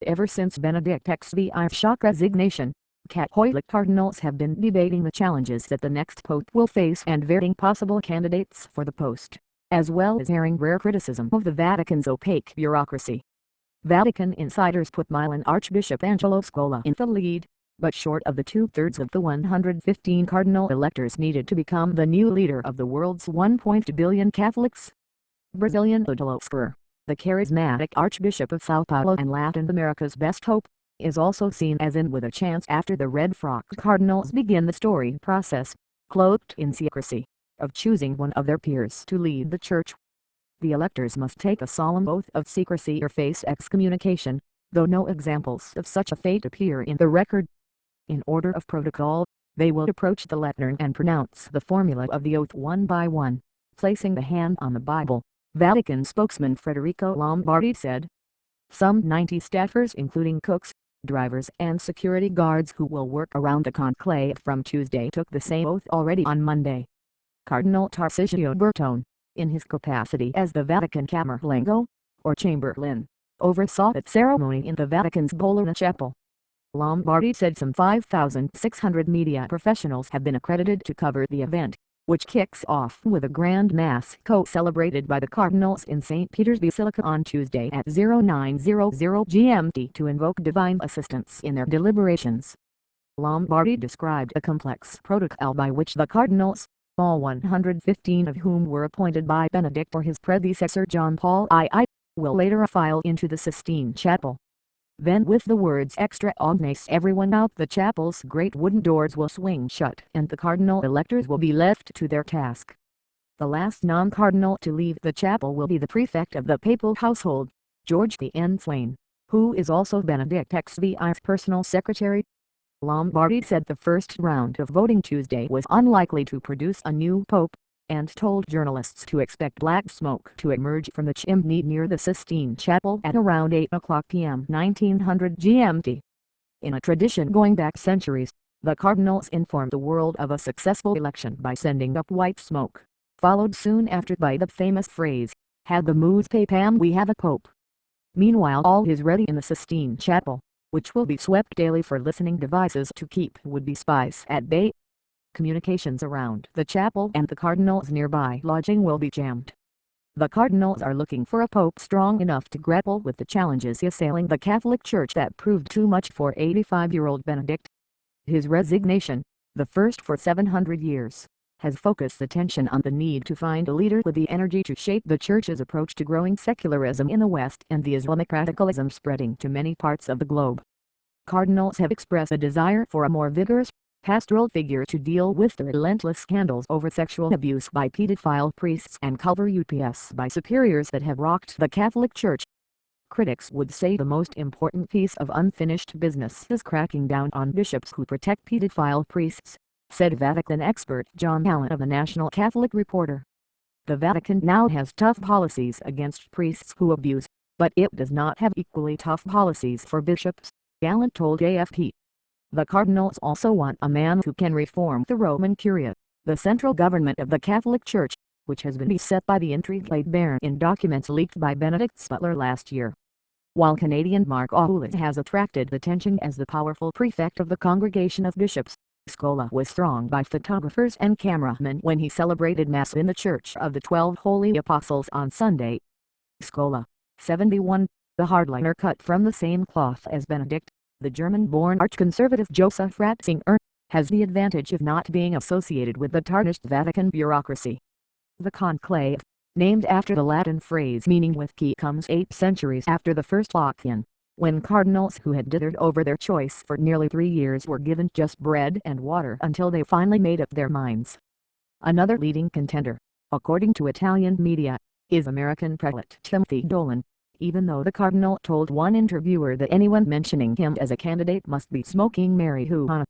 Ever since Benedict XVI's shock resignation, Catholic cardinals have been debating the challenges that the next pope will face and vetting possible candidates for the post, as well as airing rare criticism of the Vatican's opaque bureaucracy. Vatican insiders put Milan Archbishop Angelo Scola in the lead, but short of the two-thirds of the 115 cardinal electors needed to become the new leader of the world's 1.2 billion Catholics. Brazilian Angelo Scola, the charismatic Archbishop of São Paulo and Latin America's best hope, is also seen as in with a chance after the Red Frock Cardinals begin the storied process, cloaked in secrecy, of choosing one of their peers to lead the church. The electors must take a solemn oath of secrecy or face excommunication, though no examples of such a fate appear in the record. In order of protocol, they will approach the lectern and pronounce the formula of the oath one by one, placing the hand on the Bible, Vatican spokesman Federico Lombardi said. Some 90 staffers including cooks, drivers and security guards who will work around the conclave from Tuesday took the same oath already on Monday. Cardinal Tarcisio Bertone, in his capacity as the Vatican Camerlengo, or Chamberlain, oversaw the ceremony in the Vatican's Bologna Chapel. Lombardi said some 5,600 media professionals have been accredited to cover the event, which kicks off with a grand mass co-celebrated by the cardinals in St. Peter's Basilica on Tuesday at 0900 GMT to invoke divine assistance in their deliberations. Lombardi described a complex protocol by which the cardinals, all 115 of whom were appointed by Benedict or his predecessor John Paul II, will later file into the Sistine Chapel. Then with the words extra omnes everyone out the chapel's great wooden doors will swing shut and the cardinal electors will be left to their task. The last non-cardinal to leave the chapel will be the prefect of the papal household, George N. Swain, who is also Benedict XVI's personal secretary. Lombardi said the first round of voting Tuesday was unlikely to produce a new pope, and told journalists to expect black smoke to emerge from the chimney near the Sistine Chapel at around 8 p.m. 1900 GMT. In a tradition going back centuries, the cardinals informed the world of a successful election by sending up white smoke, followed soon after by the famous phrase, "Had the mood papam we have a pope." Meanwhile all is ready in the Sistine Chapel, which will be swept daily for listening devices to keep would-be spies at bay. Communications around the chapel and the cardinals' nearby lodging will be jammed. The cardinals are looking for a pope strong enough to grapple with the challenges assailing the Catholic Church that proved too much for 85-year-old Benedict. His resignation, the first for 700 years, has focused attention on the need to find a leader with the energy to shape the Church's approach to growing secularism in the West and the Islamic radicalism spreading to many parts of the globe. Cardinals have expressed a desire for a more vigorous, pastoral figure to deal with the relentless scandals over sexual abuse by pedophile priests and cover UPS by superiors that have rocked the Catholic Church. Critics would say the most important piece of unfinished business is cracking down on bishops who protect pedophile priests, said Vatican expert John Allen of the National Catholic Reporter. The Vatican now has tough policies against priests who abuse, but it does not have equally tough policies for bishops, Allen told AFP. The cardinals also want a man who can reform the Roman Curia, the central government of the Catholic Church, which has been beset by the intrigue laid bare in documents leaked by Benedict's butler last year. While Canadian Mark Aoulis has attracted attention as the powerful prefect of the Congregation of Bishops, Scola was thronged by photographers and cameramen when he celebrated Mass in the Church of the 12 Holy Apostles on Sunday. Scola, 71, the hardliner cut from the same cloth as Benedict, the German-born archconservative Joseph Ratzinger, has the advantage of not being associated with the tarnished Vatican bureaucracy. The conclave, named after the Latin phrase meaning with key, comes 8 centuries after the first lock-in, when cardinals who had dithered over their choice for nearly 3 years were given just bread and water until they finally made up their minds. Another leading contender, according to Italian media, is American prelate Timothy Dolan, even though the cardinal told one interviewer that anyone mentioning him as a candidate must be smoking marijuana.